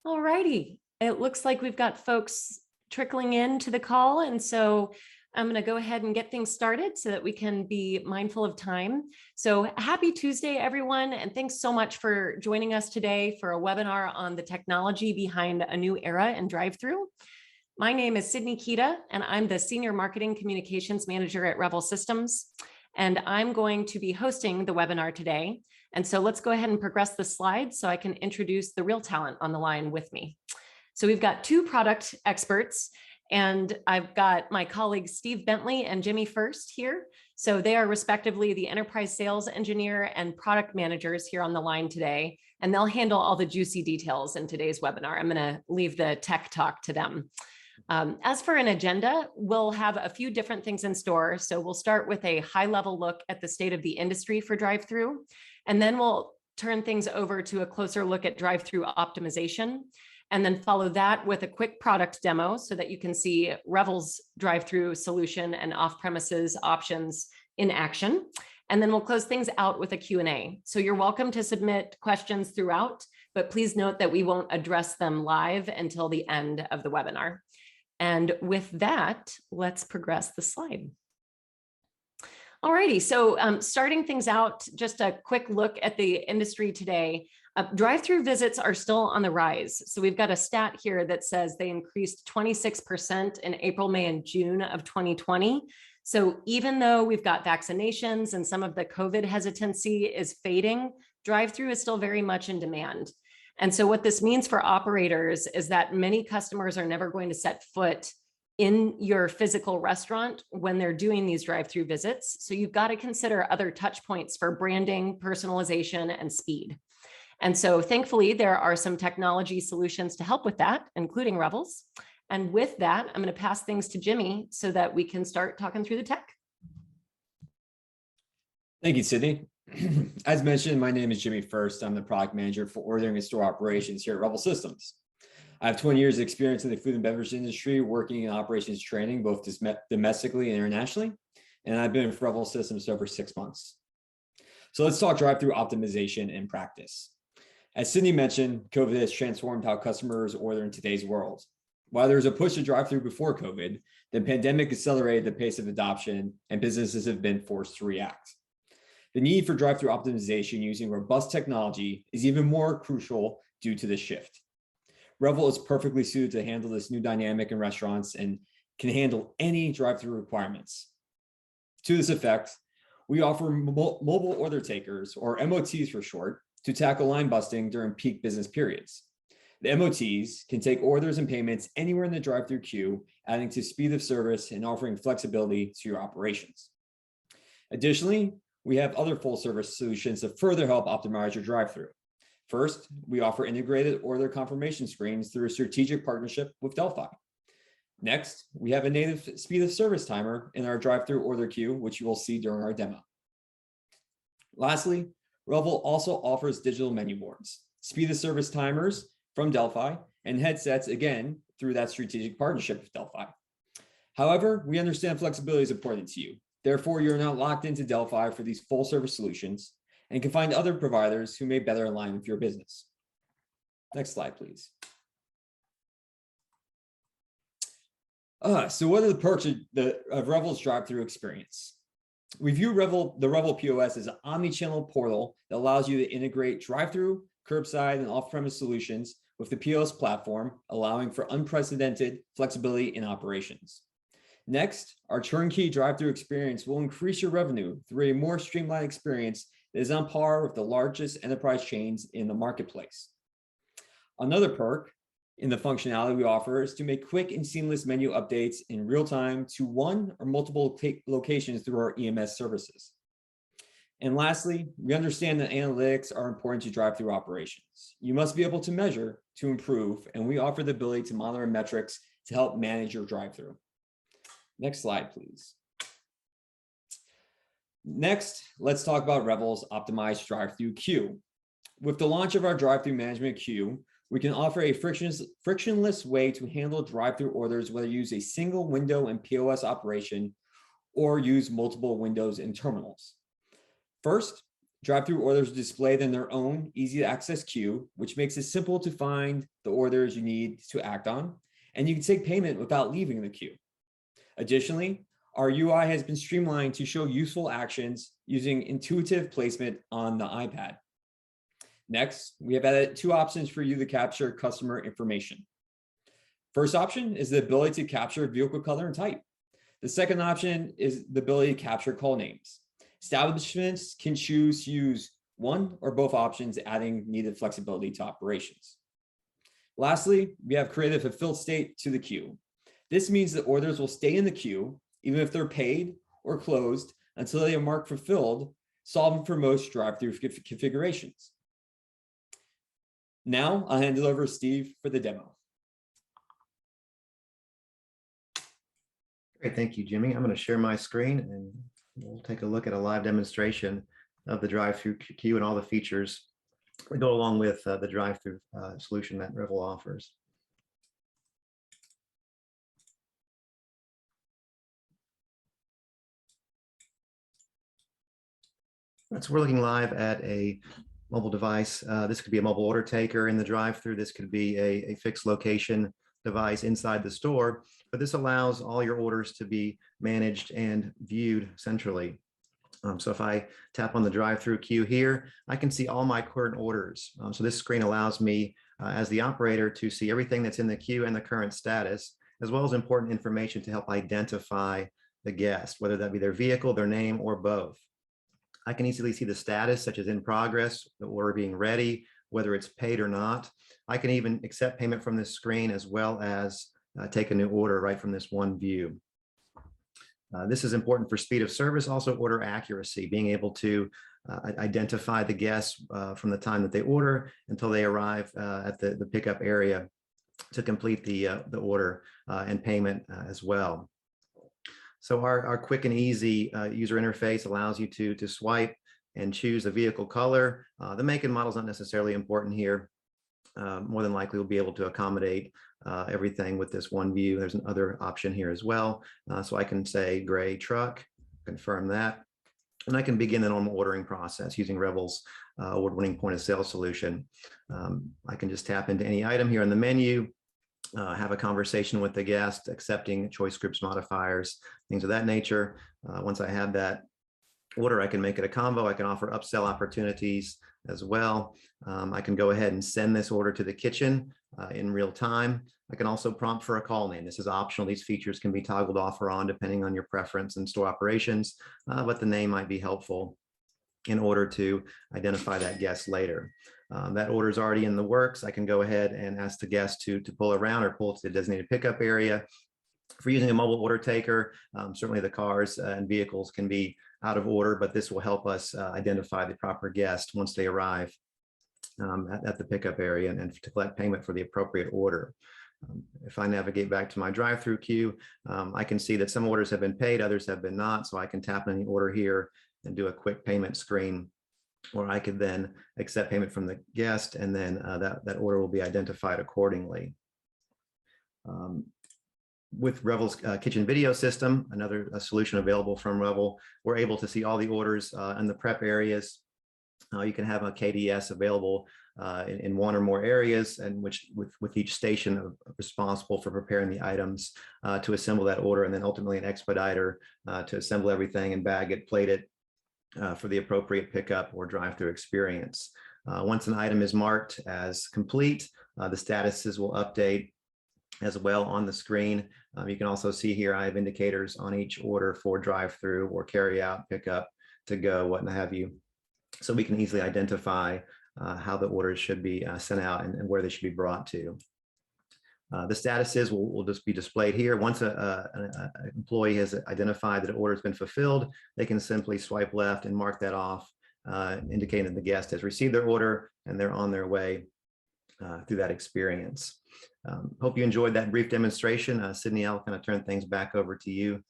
All righty. It looks like we've got folks trickling into the call. And so I'm going to go ahead and get things started so that we can be mindful of time. So happy Tuesday, everyone. And thanks so much for joining us today for a webinar on the technology behind a new era in drive-thru. My name is Sydney Kita, and I'm the Senior Marketing Communications Manager at Revel Systems. And I'm going to be hosting the webinar today. And so let's go ahead and progress the slides so I can introduce the real talent on the line with me. So we've got two product experts, and I've got my colleagues Steve Bentley and Jimmy First here. So they are respectively the enterprise sales engineer and product managers here on the line today, and they'll handle all the juicy details in today's webinar. I'm going to leave the tech talk to them. As for an agenda, we'll have a few different things in store. So we'll start with a high-level look at the state of the industry for drive-thru, and then we'll turn things over to a closer look at drive-thru optimization, and then follow that with a quick product demo so that you can see Revel's drive-thru solution and off-premises options in action. And then we'll close things out with a Q&A. So you're welcome to submit questions throughout, but please note that we won't address them live until the end of the webinar. And with that, let's progress the slide. Alrighty, so starting things out, just a quick look at the industry today. Drive-thru visits are still on the rise. So we've got a stat here that says they increased 26% in April, May, and June of 2020. So even though we've got vaccinations and some of the COVID hesitancy is fading, drive-thru is still very much in demand. And so what this means for operators is that many customers are never going to set foot in your physical restaurant when they're doing these drive-thru visits. So you've got to consider other touch points for branding, personalization, and speed. And so thankfully, there are some technology solutions to help with that, including Revel's. And with that, I'm going to pass things to Jimmy so that we can start talking through the tech. Thank you, Sydney. As mentioned, my name is Jimmy First. I'm the product manager for ordering and store operations here at Revel Systems. I have 20 years of experience in the food and beverage industry, working in operations training, both domestically and internationally. And I've been with Revel Systems for over 6 months. So let's talk drive-thru optimization in practice. As Sydney mentioned, COVID has transformed how customers order in today's world. While there was a push to drive-thru before COVID, the pandemic accelerated the pace of adoption, and businesses have been forced to react. The need for drive-thru optimization using robust technology is even more crucial due to this shift. Revel is perfectly suited to handle this new dynamic in restaurants and can handle any drive-thru requirements. To this effect, we offer mobile order takers, or MOTs for short, to tackle line busting during peak business periods. The MOTs can take orders and payments anywhere in the drive-thru queue, adding to speed of service and offering flexibility to your operations. Additionally, we have other full service solutions to further help optimize your drive-thru. First, we offer integrated order confirmation screens through a strategic partnership with Delphi. Next, we have a native speed of service timer in our drive-thru order queue, which you will see during our demo. Lastly, Revel also offers digital menu boards, speed of service timers from Delphi, and headsets, again, through that strategic partnership with Delphi. However, we understand flexibility is important to you. Therefore, you're not locked into Delphi for these full service solutions and can find other providers who may better align with your business. Next slide, please. So what are the perks of Revel's drive-thru experience? We view the Revel POS as an omni-channel portal that allows you to integrate drive-thru, curbside, and off-premise solutions with the POS platform, allowing for unprecedented flexibility in operations. Next, our turnkey drive-thru experience will increase your revenue through a more streamlined experience that is on par with the largest enterprise chains in the marketplace. Another perk in the functionality we offer is to make quick and seamless menu updates in real time to one or multiple locations through our EMS services. And lastly, we understand that analytics are important to drive-thru operations. You must be able to measure to improve, and we offer the ability to monitor metrics to help manage your drive-thru. Next slide, please. Next, let's talk about Revel's optimized drive-thru queue. With the launch of our drive-thru management queue, we can offer a frictionless way to handle drive-thru orders, whether you use a single window and POS operation or use multiple windows and terminals. First, Drive-through orders are displayed in their own easy to access queue, which makes it simple to find the orders you need to act on, and you can take payment without leaving the queue. Additionally, our UI has been streamlined to show useful actions using intuitive placement on the iPad. Next, we have added 2 options for you to capture customer information. First option is the ability to capture vehicle color and type. The second option is the ability to capture call names. Establishments can choose to use one or both options, adding needed flexibility to operations. Lastly, we have created a fulfilled state to the queue. This means that orders will stay in the queue, even if they're paid or closed, until they are marked fulfilled, solving for most drive-through configurations. Now I'll hand it over to Steve for the demo. Great, thank you, Jimmy. I'm going to share my screen and we'll take a look at a live demonstration of the drive-through queue and all the features that go along with the drive-through solution that Revel offers. So we're looking live at a mobile device. This could be a mobile order taker in the drive-through. This could be a fixed location device inside the store, but this allows all your orders to be managed and viewed centrally. So if I tap on the drive-through queue here, I can see all my current orders. So this screen allows me as the operator to see everything that's in the queue and the current status, as well as important information to help identify the guest, whether that be their vehicle, their name, or both. I can easily see the status, such as in progress, the order being ready, whether it's paid or not. I can even accept payment from this screen, as well as take a new order right from this one view. This is important for speed of service, also order accuracy, being able to identify the guests from the time that they order until they arrive at the pickup area to complete the order and payment as well. So our quick and easy user interface allows you to swipe and choose a vehicle color. The make and model is not necessarily important here. More than likely we'll be able to accommodate everything with this one view. There's another option here as well. So I can say gray truck, confirm that. And I can begin the normal ordering process using Revel's award-winning point of sale solution. I can just tap into any item here in the menu, have a conversation with the guest, accepting choice groups, modifiers, things of that nature. Once I have that order, I can make it a combo. I can offer upsell opportunities as well. I can go ahead and send this order to the kitchen in real time. I can also prompt for a call name. This is optional. These features can be toggled off or on depending on your preference and store operations, but the name might be helpful in order to identify that guest later. That order is already in the works. I can go ahead and ask the guest to pull around or pull to the designated pickup area. For using a mobile order taker, certainly the cars and vehicles can be out of order, but this will help us identify the proper guest once they arrive at the pickup area and to collect payment for the appropriate order. If I navigate back to my drive-through queue, I can see that some orders have been paid, others have been not. So I can tap on the order here and do a quick payment screen, or I could then accept payment from the guest, and then that order will be identified accordingly. With Revel's kitchen video system, another solution available from Revel, we're able to see all the orders in the prep areas. You can have a KDS available in one or more areas, and with each station responsible for preparing the items to assemble that order, and then ultimately an expediter to assemble everything and bag it, plate it for the appropriate pickup or drive-through experience. Once an item is marked as complete, the statuses will update as well on the screen. You can also see here I have indicators on each order for drive-through or carry out, pickup, to go, what have you. So we can easily identify how the orders should be sent out and where they should be brought to. The statuses will just be displayed here. Once an employee has identified that an order has been fulfilled, they can simply swipe left and mark that off, indicating that the guest has received their order and they're on their way through that experience. Hope you enjoyed that brief demonstration. Sydney, I'll kind of turn things back over to you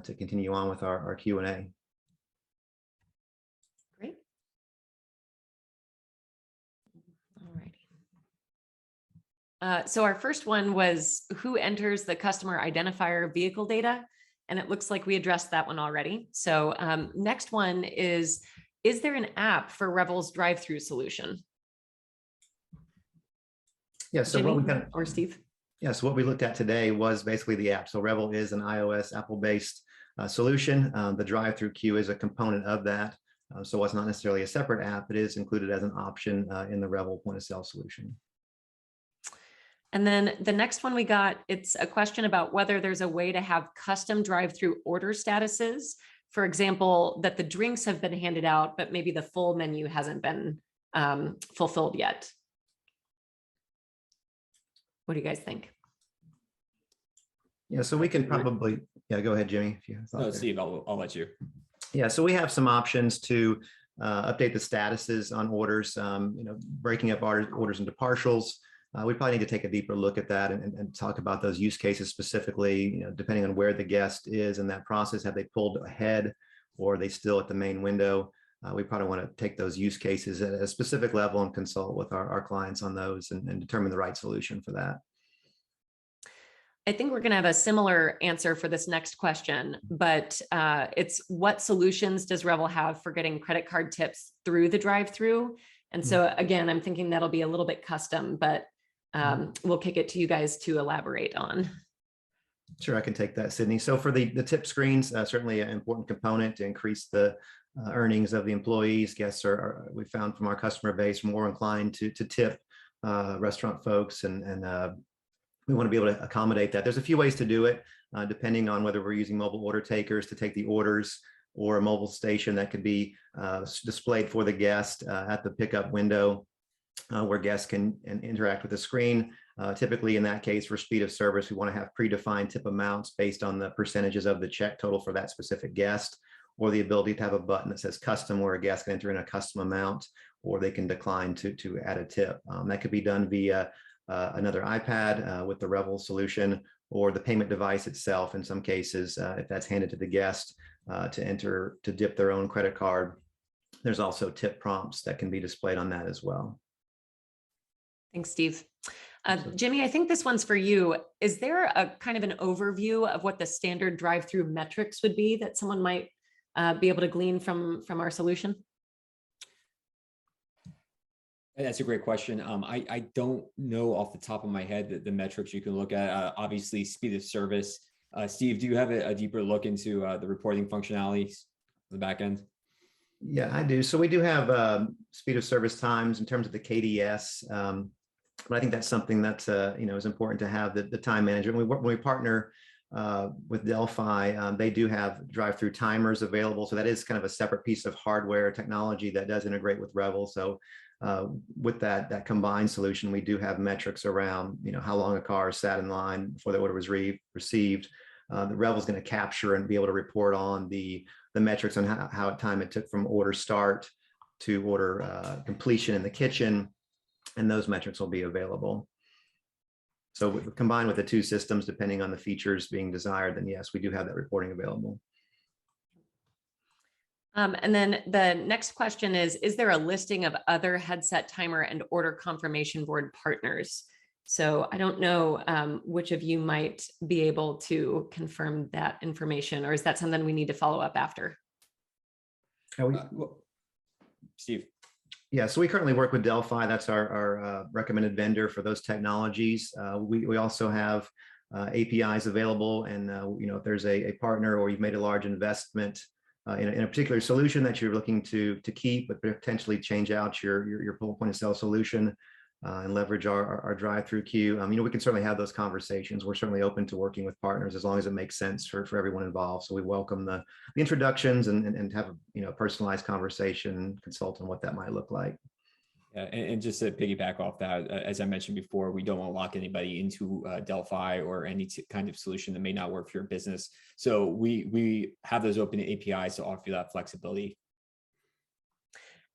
to continue on with our Q&A. Great. All righty. So our first one was who enters the customer identifier vehicle data, and it looks like we addressed that one already. So next one is is there an app for Revel's drive-through solution? Yeah, so Jimmy what we kind of, or Steve? yeah, so what we looked at today was basically the app. So Revel is an iOS Apple-based solution. The drive-through queue is a component of that. So it's not necessarily a separate app. It is included as an option in the Revel point of sale solution. And then the next one we got, it's a question about whether there's a way to have custom drive-through order statuses. For example, that the drinks have been handed out, but maybe the full menu hasn't been fulfilled yet. What do you guys think? Yeah, so we can probably, yeah, go ahead, Jimmy. If you have No, Steve, I'll let you. Yeah, so we have some options to update the statuses on orders, breaking up orders into partials. We probably need to take a deeper look at that and talk about those use cases specifically, depending on where the guest is in that process. Have they pulled ahead or are they still at the main window? We probably want to take those use cases at a specific level and consult with our clients on those and determine the right solution for that. I think we're going to have a similar answer for this next question, but it's what solutions does Revel have for getting credit card tips through the drive-through? And so again, I'm thinking that'll be a little bit custom, but we'll kick it to you guys to elaborate on. Sure, I can take that, Sydney. So for the tip screens, certainly an important component to increase the earnings of the employees. Guests we found from our customer base more inclined to tip restaurant folks, and we want to be able to accommodate that. There's a few ways to do it, depending on whether we're using mobile order takers to take the orders or a mobile station that could be displayed for the guest at the pickup window where guests can interact with the screen. Typically in that case, for speed of service, we want to have predefined tip amounts based on the percentages of the check total for that specific guest, or the ability to have a button that says custom where a guest can enter in a custom amount, or they can decline to add a tip. That could be done via another iPad with the Revel solution, or the payment device itself in some cases, if that's handed to the guest to dip their own credit card. There's also tip prompts that can be displayed on that as well. Thanks, Steve. Jimmy, I think this one's for you. Is there a kind of an overview of what the standard drive-through metrics would be that someone might be able to glean from our solution? That's a great question. I don't know off the top of my head the metrics you can look at. Obviously, speed of service. Steve, do you have a deeper look into the reporting functionalities on the back end? Yeah, I do. So we do have speed of service times in terms of the KDS. But I think that's something that is important to have the time management. When we partner with Delphi, they do have drive-through timers available. So that is kind of a separate piece of hardware technology that does integrate with Revel. So with that combined solution, we do have metrics around how long a car sat in line before the order was received. The Revel is going to capture and be able to report on the metrics on how time it took from order start to order completion in the kitchen. And those metrics will be available. So combined with the two systems, depending on the features being desired, then yes, we do have that reporting available. And then the next question is there a listing of other headset timer and order confirmation board partners? So I don't know which of you might be able to confirm that information, or is that something we need to follow up after? Steve. Yeah, so we currently work with Delphi. That's our recommended vendor for those technologies. We also have APIs available, and if there's a partner or you've made a large investment in a particular solution that you're looking to keep, but potentially change out your point of sale solution and leverage our drive-through queue, we can certainly have those conversations. We're certainly open to working with partners as long as it makes sense for everyone involved. So we welcome the introductions and have a personalized conversation and consult on what that might look like. Yeah, and just to piggyback off that, as I mentioned before, we don't want to lock anybody into Delphi or any kind of solution that may not work for your business. So we have those open APIs to offer you that flexibility.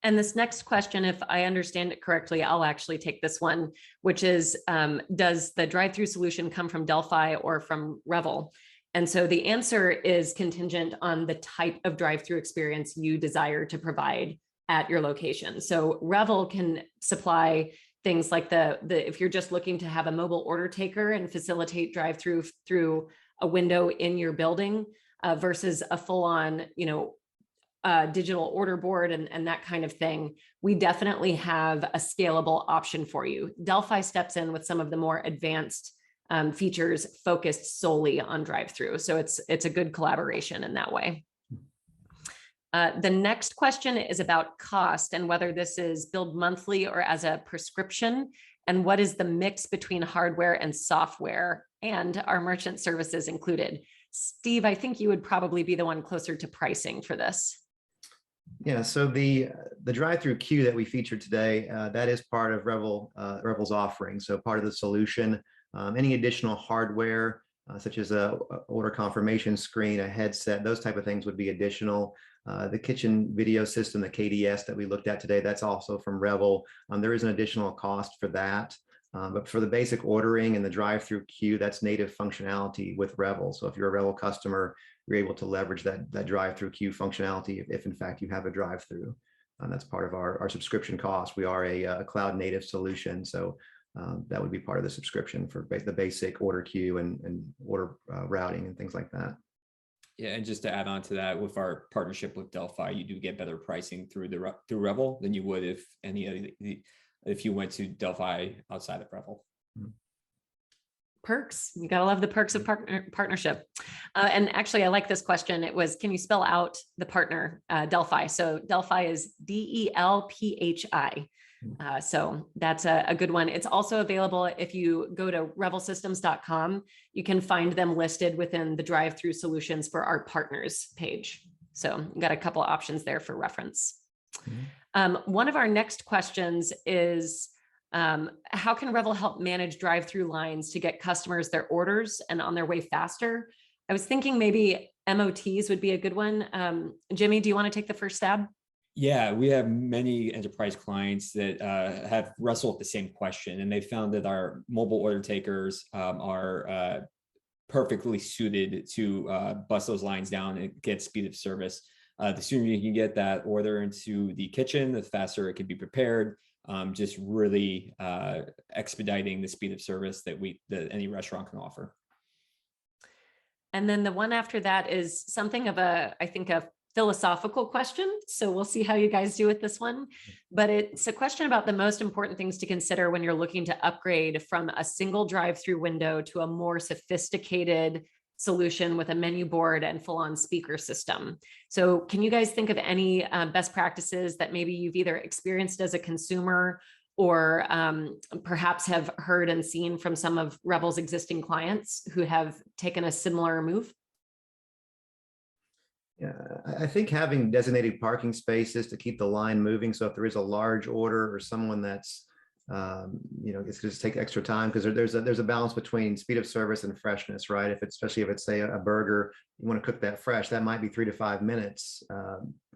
And this next question, if I understand it correctly, I'll actually take this one, which is, does the drive-through solution come from Delphi or from Revel? And so the answer is contingent on the type of drive-through experience you desire to provide at your location. So Revel can supply things like if you're just looking to have a mobile order taker and facilitate drive-through through a window in your building versus a full-on, digital order board and that kind of thing, we definitely have a scalable option for you. Delphi steps in with some of the more advanced features focused solely on drive-through. So it's a good collaboration in that way. The next question is about cost and whether this is billed monthly or as a prescription, and what is the mix between hardware and software, and are merchant services included? Steve, I think you would probably be the one closer to pricing for this. Yeah, so the drive-through queue that we featured today, that is part of Revel's offering. So part of the solution. Any additional hardware, such as a order confirmation screen, a headset, those type of things would be additional. The kitchen video system, the KDS that we looked at today, that's also from Revel. There is an additional cost for that. But for the basic ordering and the drive-through queue, that's native functionality with Revel. So if you're a Revel customer, you're able to leverage that drive-through queue functionality if in fact you have a drive-through. That's part of our subscription cost. We are a cloud native solution. So that would be part of the subscription for the basic order queue and order routing and things like that. Yeah, and just to add on to that, with our partnership with Delphi, you do get better pricing through Revel than you would if you went to Delphi outside of Revel. Perks. You gotta love the perks of partnership. And actually, I like this question. It was, can you spell out the partner, Delphi? So Delphi is DELPHI. So that's a good one. It's also available if you go to revelsystems.com. You can find them listed within the drive-through solutions for our partners page. So you got a couple of options there for reference. One of our next questions is, how can Revel help manage drive-through lines to get customers their orders and on their way faster? I was thinking maybe MOTs would be a good one. Jimmy, do you want to take the first stab? Yeah, we have many enterprise clients that have wrestled with the same question, and they found that our mobile order takers are perfectly suited to bust those lines down and get speed of service. The sooner you can get that order into the kitchen, the faster it can be prepared. Just really expediting the speed of service that any restaurant can offer. And then the one after that is something of I think a philosophical question. So we'll see how you guys do with this one. But it's a question about the most important things to consider when you're looking to upgrade from a single drive-through window to a more sophisticated solution with a menu board and full-on speaker system. So can you guys think of any best practices that maybe you've either experienced as a consumer or perhaps have heard and seen from some of Revel's existing clients who have taken a similar move? Yeah, I think having designated parking spaces to keep the line moving. So if there is a large order or someone that's, it's going to take extra time, because there's a balance between speed of service and freshness, right? Especially if it's, say, a burger, you want to cook that fresh, that might be 3 to 5 minutes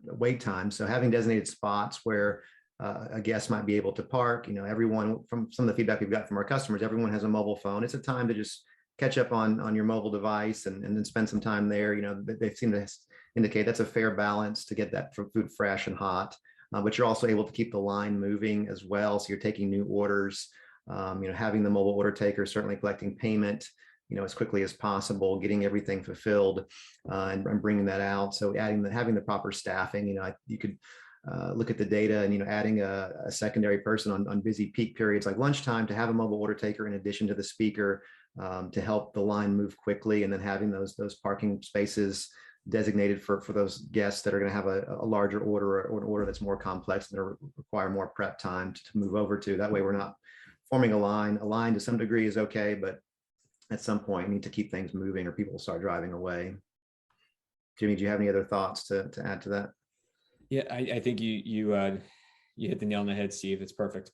wait time. So having designated spots where a guest might be able to park, everyone, from some of the feedback we've got from our customers, everyone has a mobile phone. It's a time to just catch up on your mobile device and then spend some time there. They seem to indicate that's a fair balance to get that food fresh and hot, but you're also able to keep the line moving as well. So you're taking new orders, having the mobile order taker, certainly collecting payment, as quickly as possible, getting everything fulfilled and bringing that out. So having the proper staffing, you could look at the data and, adding a secondary person on busy peak periods like lunchtime to have a mobile order taker in addition to the speaker to help the line move quickly, and then having those parking spaces designated for those guests that are going to have a larger order or an order that's more complex and require more prep time to move over to. That way we're not forming a line. A line to some degree is okay, but at some point you need to keep things moving or people will start driving away. Jimmy, do you have any other thoughts to add to that? Yeah, I think you hit the nail on the head, Steve. It's perfect.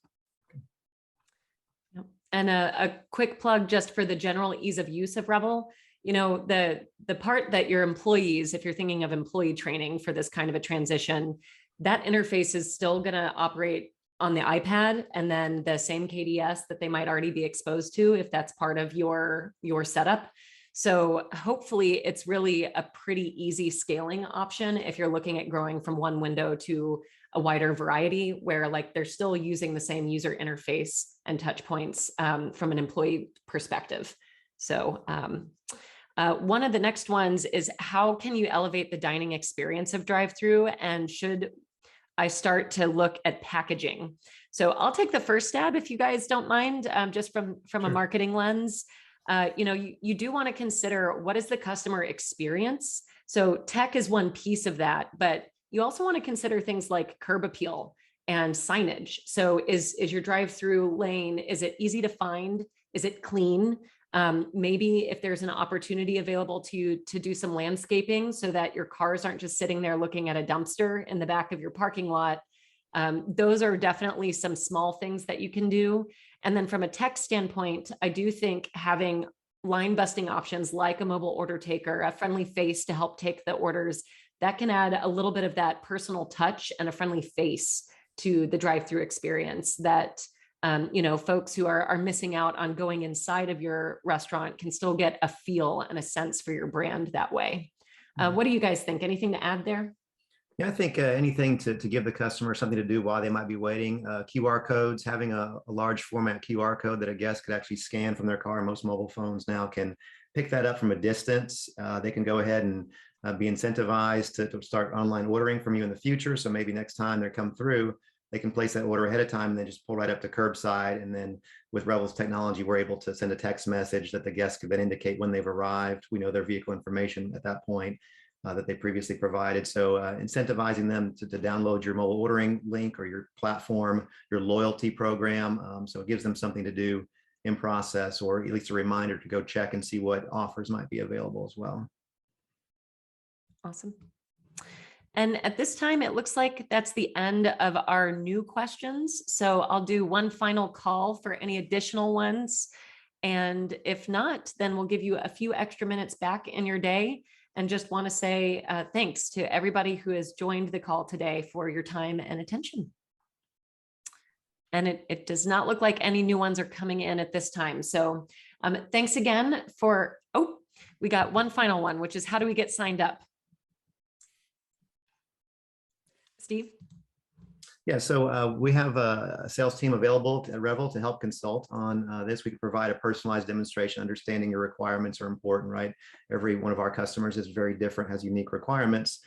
And a quick plug just for the general ease of use of Revel. The part that your employees, if you're thinking of employee training for this kind of a transition, that interface is still going to operate on the iPad, and then the same KDS that they might already be exposed to if that's part of your setup. So hopefully it's really a pretty easy scaling option if you're looking at growing from one window to a wider variety, where they're still using the same user interface and touch points from an employee perspective. So One of the next ones is how can you elevate the dining experience of drive-thru, and should I start to look at packaging? So I'll take the first stab if you guys don't mind, just from a Sure. marketing lens. You do want to consider what is the customer experience. So tech is one piece of that, but you also want to consider things like curb appeal and signage. So is your drive-through lane, is it easy to find? Is it clean? Maybe if there's an opportunity available to you to do some landscaping so that your cars aren't just sitting there looking at a dumpster in the back of your parking lot. Those are definitely some small things that you can do. And then from a tech standpoint, I do think having line busting options like a mobile order taker, a friendly face to help take the orders, that can add a little bit of that personal touch and a friendly face to the drive-through experience that folks who are missing out on going inside of your restaurant can still get a feel and a sense for your brand that way. What do you guys think? Anything to add there? Yeah, I think anything to give the customer something to do while they might be waiting. QR codes, having a large format QR code that a guest could actually scan from their car. Most mobile phones now can pick that up from a distance. They can go ahead and be incentivized to start online ordering from you in the future. So maybe next time they come through, they can place that order ahead of time and then just pull right up to curbside. And then with Revel's technology, we're able to send a text message that the guest could then indicate when they've arrived. We know their vehicle information at that point that they previously provided. So incentivizing them to download your mobile ordering link or your platform, your loyalty program. So it gives them something to do in process, or at least a reminder to go check and see what offers might be available as well. Awesome. And at this time, it looks like that's the end of our new questions. So I'll do one final call for any additional ones. And if not, then we'll give you a few extra minutes back in your day. And just want to say thanks to everybody who has joined the call today for your time and attention. And it does not look like any new ones are coming in at this time. So thanks again for, we got one final one, which is how do we get signed up? Steve? Yeah, so we have a sales team available at Revel to help consult on this. We can provide a personalized demonstration. Understanding your requirements are important, right? Every one of our customers is very different, has unique requirements.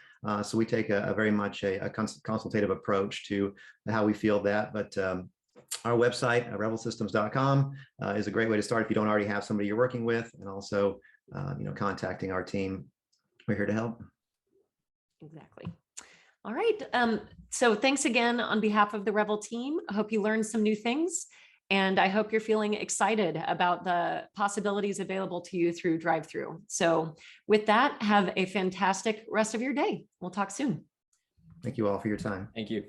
So we take a very much a consultative approach to how we feel that. But our website, revelsystems.com, is a great way to start if you don't already have somebody you're working with, and also contacting our team. We're here to help. Exactly. All right. So thanks again on behalf of the Revel team. I hope you learned some new things, and I hope you're feeling excited about the possibilities available to you through drive-thru. So with that, have a fantastic rest of your day. We'll talk soon. Thank you all for your time. Thank you.